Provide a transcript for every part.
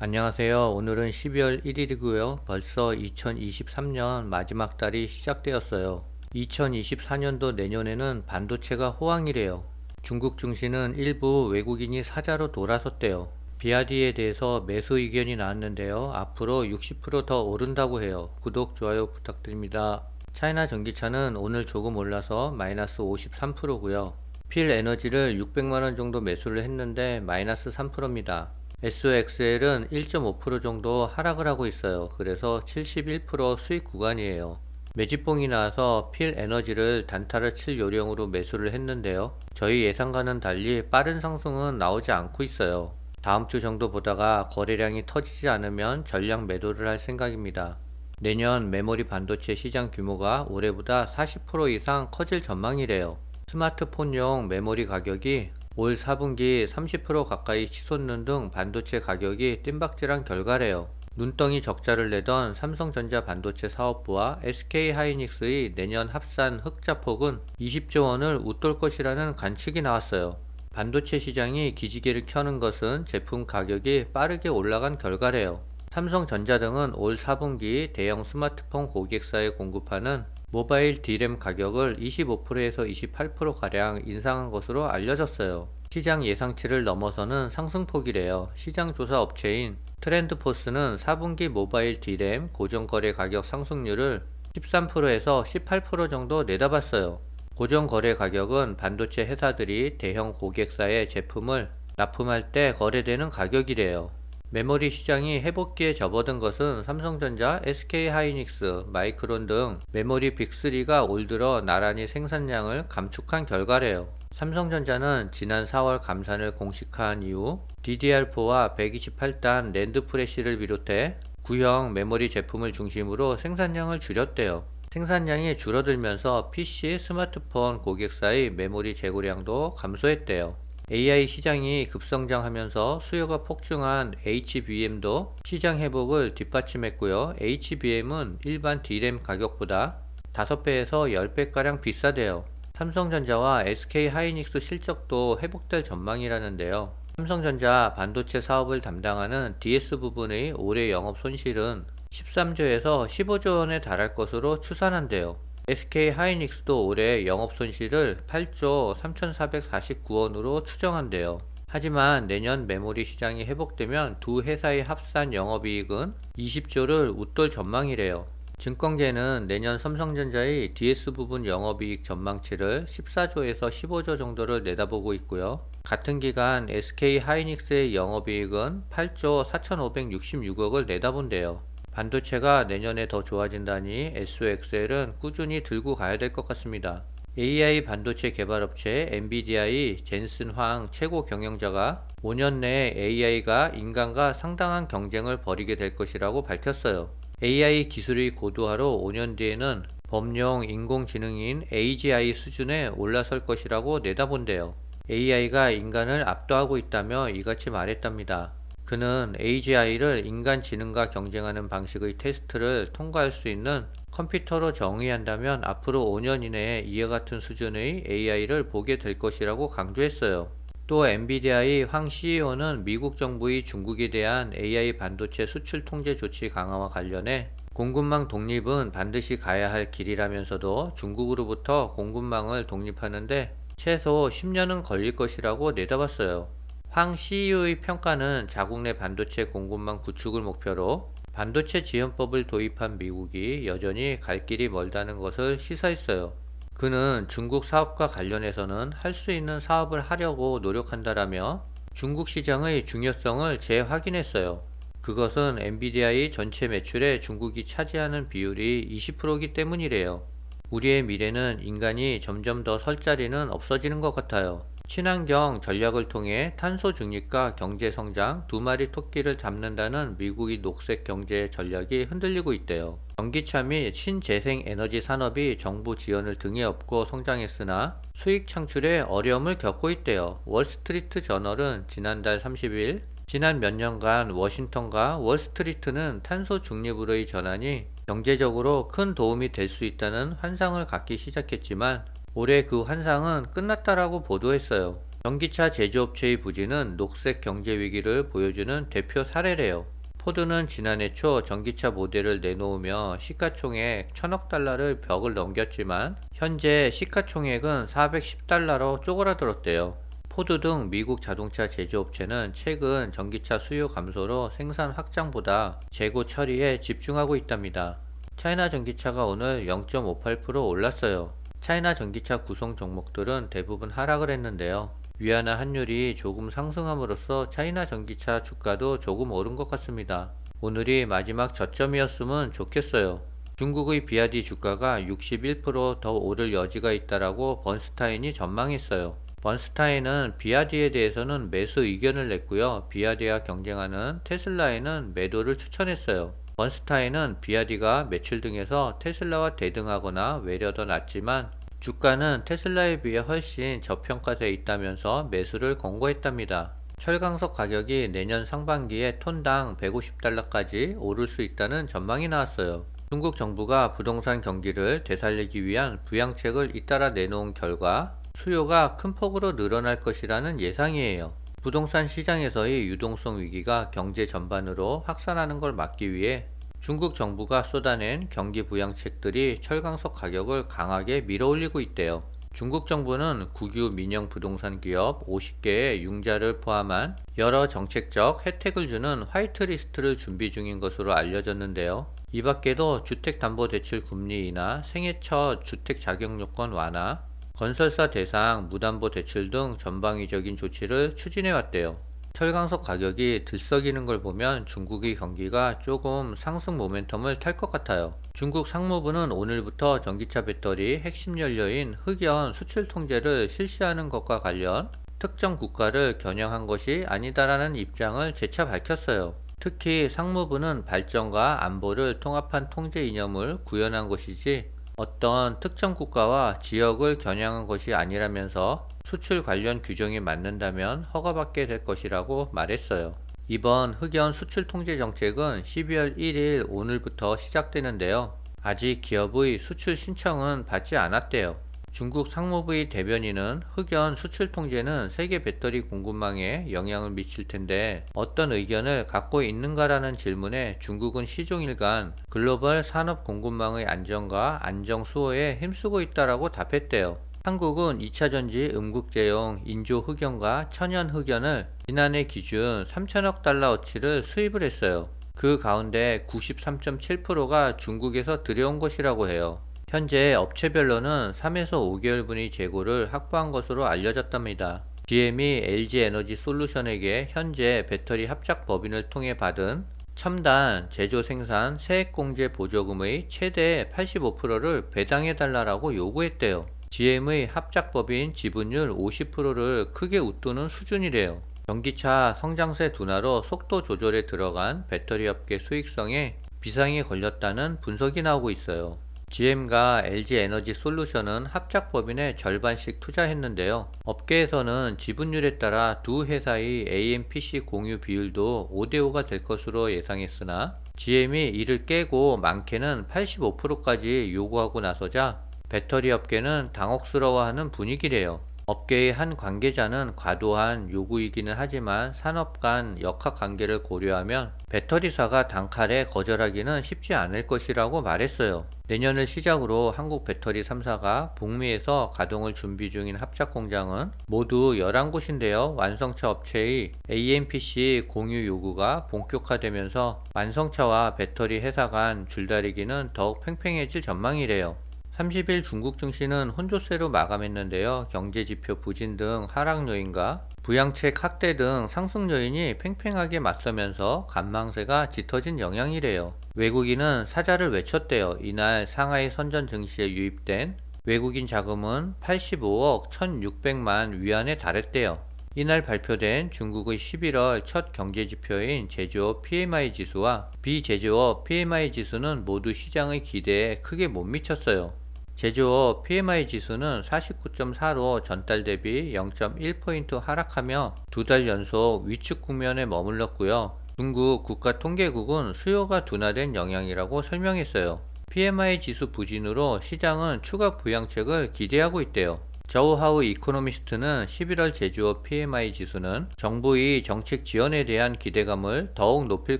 안녕하세요. 오늘은 12월 1일이고요. 벌써 2023년 마지막 달이 시작되었어요. 2024년도 내년에는 반도체가 호황이래요. 중국 증시는 일부 외국인이 사자로 돌아섰대요. 비아디에 대해서 매수 의견이 나왔는데요. 앞으로 60%더 오른다고 해요. 구독, 좋아요 부탁드립니다. 차이나 전기차는 오늘 조금 올라서 마이너스 53%고요. 필 에너지를 600만원 정도 매수를 했는데 마이너스 3%입니다. SOXL은 1.5% 정도 하락을 하고 있어요. 그래서 71% 수익 구간이에요. 매집봉이 나와서 필 에너지를 단타를 칠 요령으로 매수를 했는데요. 저희 예상과는 달리 빠른 상승은 나오지 않고 있어요. 다음 주 정도 보다가 거래량이 터지지 않으면 전량 매도를 할 생각입니다. 내년 메모리 반도체 시장 규모가 올해보다 40% 이상 커질 전망이래요. 스마트폰용 메모리 가격이 올 4분기 30% 가까이 치솟는 등 반도체 가격이 뜀박질한 결과래요. 눈덩이 적자를 내던 삼성전자 반도체 사업부와 SK하이닉스의 내년 합산 흑자폭은 20조 원을 웃돌 것이라는 관측이 나왔어요. 반도체 시장이 기지개를 켜는 것은 제품 가격이 빠르게 올라간 결과래요. 삼성전자 등은 올 4분기 대형 스마트폰 고객사에 공급하는 모바일 D램 가격을 25%에서 28%가량 인상한 것으로 알려졌어요. 시장 예상치를 넘어서는 상승폭이래요. 시장조사 업체인 트렌드포스는 4분기 모바일 D램 고정거래 가격 상승률을 13%에서 18% 정도 내다봤어요. 고정거래 가격은 반도체 회사들이 대형 고객사의 제품을 납품할 때 거래되는 가격이래요. 메모리 시장이 회복기에 접어든 것은 삼성전자, SK하이닉스, 마이크론 등 메모리 빅3가 올 들어 나란히 생산량을 감축한 결과래요. 삼성전자는 지난 4월 감산을 공식화한 이후 DDR4와 128단 랜드 프레시를 비롯해 구형 메모리 제품을 중심으로 생산량을 줄였대요. 생산량이 줄어들면서 PC, 스마트폰 고객사의 메모리 재고량도 감소했대요. AI 시장이 급성장하면서 수요가 폭증한 HBM도 시장 회복을 뒷받침했고요. HBM은 일반 D램 가격보다 5배에서 10배가량 비싸대요. 삼성전자와 SK하이닉스 실적도 회복될 전망이라는데요. 삼성전자 반도체 사업을 담당하는 DS 부분의 올해 영업 손실은 13조에서 15조 원에 달할 것으로 추산한대요. SK하이닉스도 올해 영업손실을 8조 3,449원으로 추정한대요. 하지만 내년 메모리 시장이 회복되면 두 회사의 합산 영업이익은 20조를 웃돌 전망이래요. 증권계는 내년 삼성전자의 DS 부분 영업이익 전망치를 14조에서 15조 정도를 내다보고 있고요. 같은 기간 SK하이닉스의 영업이익은 8조 4,566억을 내다본대요. 반도체가 내년에 더 좋아진다니 SOXL은 꾸준히 들고 가야 될 것 같습니다. AI 반도체 개발업체 엔비디아의 젠슨 황 최고 경영자가 5년 내에 AI가 인간과 상당한 경쟁을 벌이게 될 것이라고 밝혔어요. AI 기술의 고도화로 5년 뒤에는 범용 인공지능인 AGI 수준에 올라설 것이라고 내다본대요. AI가 인간을 압도하고 있다며 이같이 말했답니다. 그는 AGI를 인간 지능과 경쟁하는 방식의 테스트를 통과할 수 있는 컴퓨터로 정의한다면 앞으로 5년 이내에 이와 같은 수준의 AI를 보게 될 것이라고 강조했어요. 또 엔비디아의 황 CEO는 미국 정부의 중국에 대한 AI 반도체 수출 통제 조치 강화와 관련해 공급망 독립은 반드시 가야 할 길이라면서도 중국으로부터 공급망을 독립하는데 최소 10년은 걸릴 것이라고 내다봤어요. 황 CEO의 평가는 자국 내 반도체 공급망 구축을 목표로 반도체 지원법을 도입한 미국이 여전히 갈 길이 멀다는 것을 시사했어요. 그는 중국 사업과 관련해서는 할 수 있는 사업을 하려고 노력한다라며 중국 시장의 중요성을 재확인했어요. 그것은 엔비디아의 전체 매출에 중국이 차지하는 비율이 20%이기 때문이래요. 우리의 미래는 인간이 점점 더 설 자리는 없어지는 것 같아요. 친환경 전략을 통해 탄소 중립과 경제 성장 두 마리 토끼를 잡는다는 미국의 녹색 경제 전략이 흔들리고 있대요. 전기차 및 신재생 에너지 산업이 정부 지원을 등에 업고 성장했으나 수익 창출에 어려움을 겪고 있대요. 월스트리트 저널은 지난달 30일 지난 몇 년간 워싱턴과 월스트리트는 탄소 중립으로의 전환이 경제적으로 큰 도움이 될 수 있다는 환상을 갖기 시작했지만 올해 그 환상은 끝났다라고 보도했어요. 전기차 제조업체의 부진은 녹색 경제 위기를 보여주는 대표 사례래요. 포드는 지난해 초 전기차 모델을 내놓으며 시가총액 1000억 달러를 벽을 넘겼지만 현재 시가총액은 410달러로 쪼그라들었대요. 포드 등 미국 자동차 제조업체는 최근 전기차 수요 감소로 생산 확장보다 재고 처리에 집중하고 있답니다. 차이나 전기차가 오늘 0.58% 올랐어요. 차이나 전기차 구성 종목들은 대부분 하락을 했는데요. 위안화 환율이 조금 상승함으로써 차이나 전기차 주가도 조금 오른 것 같습니다. 오늘이 마지막 저점이었으면 좋겠어요. 중국의 비아디 주가가 61%더 오를 여지가 있다라고 번스타인이 전망했어요. 번스타인은 비아디에 대해서는 매수 의견을 냈고요. 비아디와 경쟁하는 테슬라에는 매도를 추천했어요. 번스타인은 비아디가 매출 등에서 테슬라와 대등하거나 외려 더 낮지만 주가는 테슬라에 비해 훨씬 저평가되어 있다면서 매수를 권고했답니다. 철강석 가격이 내년 상반기에 톤당 150달러까지 오를 수 있다는 전망이 나왔어요. 중국 정부가 부동산 경기를 되살리기 위한 부양책을 잇따라 내놓은 결과 수요가 큰 폭으로 늘어날 것이라는 예상이에요. 부동산 시장에서의 유동성 위기가 경제 전반으로 확산하는 걸 막기 위해 중국 정부가 쏟아낸 경기 부양책들이 철강석 가격을 강하게 밀어올리고 있대요. 중국 정부는 국유 민영 부동산 기업 50개의 융자를 포함한 여러 정책적 혜택을 주는 화이트리스트를 준비 중인 것으로 알려졌는데요. 이 밖에도 주택담보대출 금리 인하, 생애 첫 주택 자격요건 완화, 건설사 대상 무담보대출 등 전방위적인 조치를 추진해 왔대요. 철강석 가격이 들썩이는 걸 보면 중국의 경기가 조금 상승 모멘텀을 탈 것 같아요. 중국 상무부는 오늘부터 전기차 배터리 핵심 연료인 흑연 수출 통제를 실시하는 것과 관련 특정 국가를 겨냥한 것이 아니다라는 입장을 재차 밝혔어요. 특히 상무부는 발전과 안보를 통합한 통제 이념을 구현한 것이지 어떤 특정 국가와 지역을 겨냥한 것이 아니라면서 수출 관련 규정이 맞는다면 허가받게 될 것이라고 말했어요. 이번 흑연 수출 통제 정책은 12월 1일 오늘부터 시작되는데요. 아직 기업의 수출 신청은 받지 않았대요. 중국 상무부의 대변인은 흑연 수출 통제는 세계 배터리 공급망에 영향을 미칠 텐데 어떤 의견을 갖고 있는가라는 질문에 중국은 시종일관 글로벌 산업 공급망의 안정과 안정 수호에 힘쓰고 있다라고 답했대요. 한국은 2차전지 음극재용 인조 흑연과 천연 흑연을 지난해 기준 3천억 달러어치를 수입을 했어요. 그 가운데 93.7%가 중국에서 들여온 것이라고 해요. 현재 업체별로는 3에서 5개월분의 재고를 확보한 것으로 알려졌답니다. GM이 LG에너지 솔루션에게 현재 배터리 합작 법인을 통해 받은 첨단 제조 생산 세액공제 보조금의 최대 85%를 배당해달라고 요구했대요. GM의 합작법인 지분율 50%를 크게 웃도는 수준이래요. 전기차 성장세 둔화로 속도 조절에 들어간 배터리 업계 수익성에 비상이 걸렸다는 분석이 나오고 있어요. GM과 LG에너지 솔루션은 합작법인의 절반씩 투자했는데요. 업계에서는 지분율에 따라 두 회사의 AMPC 공유 비율도 5대5가 될 것으로 예상했으나 GM이 이를 깨고 많게는 85%까지 요구하고 나서자 배터리 업계는 당혹스러워하는 분위기래요. 업계의 한 관계자는 과도한 요구이기는 하지만 산업 간 역학관계를 고려하면 배터리사가 단칼에 거절하기는 쉽지 않을 것이라고 말했어요. 내년을 시작으로 한국 배터리 3사가 북미에서 가동을 준비 중인 합작 공장은 모두 11곳인데요. 완성차 업체의 AMPC 공유 요구가 본격화되면서 완성차와 배터리 회사 간 줄다리기는 더욱 팽팽해질 전망이래요. 30일 중국 증시는 혼조세로 마감했는데요. 경제지표 부진 등 하락 요인과 부양책 확대 등 상승 요인이 팽팽하게 맞서면서 간망세가 짙어진 영향이래요. 외국인은 사자를 외쳤대요. 이날 상하이 선전 증시에 유입된 외국인 자금은 85억 1,600만 위안에 달했대요. 이날 발표된 중국의 11월 첫 경제지표인 제조업 PMI 지수와 비제조업 PMI 지수는 모두 시장의 기대에 크게 못 미쳤어요. 제조업 PMI 지수는 49.4로 전달 대비 0.1포인트 하락하며 두 달 연속 위축 국면에 머물렀고요. 중국 국가통계국은 수요가 둔화된 영향이라고 설명했어요. PMI 지수 부진으로 시장은 추가 부양책을 기대하고 있대요. 저우하우 이코노미스트는 11월 제조업 PMI 지수는 정부의 정책 지원에 대한 기대감을 더욱 높일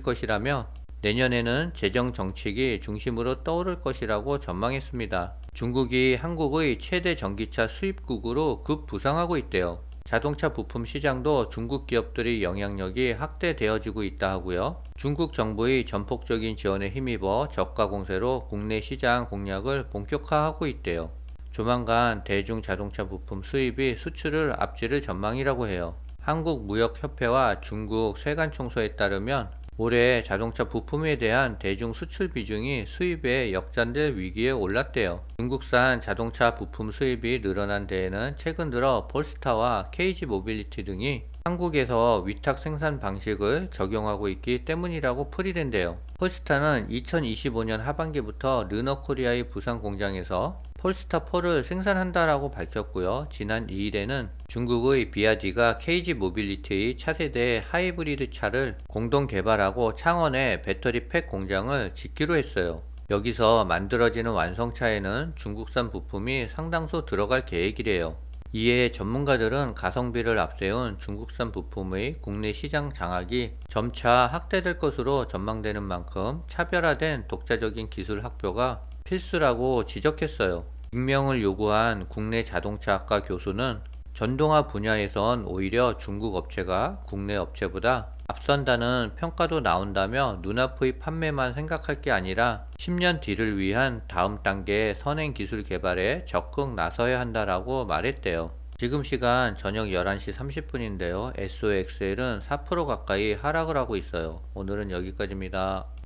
것이라며 내년에는 재정 정책이 중심으로 떠오를 것이라고 전망했습니다. 중국이 한국의 최대 전기차 수입국으로 급부상하고 있대요. 자동차 부품 시장도 중국 기업들의 영향력이 확대되어지고 있다 하고요. 중국 정부의 전폭적인 지원에 힘입어 저가 공세로 국내 시장 공략을 본격화하고 있대요. 조만간 대중 자동차 부품 수입이 수출을 앞지를 전망이라고 해요. 한국무역협회와 중국 세관총소에 따르면 올해 자동차 부품에 대한 대중 수출 비중이 수입의 역전될 위기에 올랐대요. 중국산 자동차 부품 수입이 늘어난 데에는 최근 들어 폴스타와 KG 모빌리티 등이 한국에서 위탁 생산 방식을 적용하고 있기 때문이라고 풀이된대요. 폴스타는 2025년 하반기부터 르너코리아의 부산 공장에서 폴스타4를 생산한다라고 밝혔고요. 지난 2일에는 중국의 비아디가 KG 모빌리티의 차세대 하이브리드 차를 공동 개발하고 창원에 배터리 팩 공장을 짓기로 했어요. 여기서 만들어지는 완성차에는 중국산 부품이 상당수 들어갈 계획이래요. 이에 전문가들은 가성비를 앞세운 중국산 부품의 국내 시장 장악이 점차 확대될 것으로 전망되는 만큼 차별화된 독자적인 기술 확보가 필수라고 지적했어요. 익명을 요구한 국내 자동차학과 교수는 전동화 분야에선 오히려 중국 업체가 국내 업체보다 앞선다는 평가도 나온다며 눈앞의 판매만 생각할 게 아니라 10년 뒤를 위한 다음 단계 선행 기술 개발에 적극 나서야 한다라고 말했대요. 지금 시간 저녁 11시 30분인데요. SOXL은 4% 가까이 하락을 하고 있어요. 오늘은 여기까지입니다.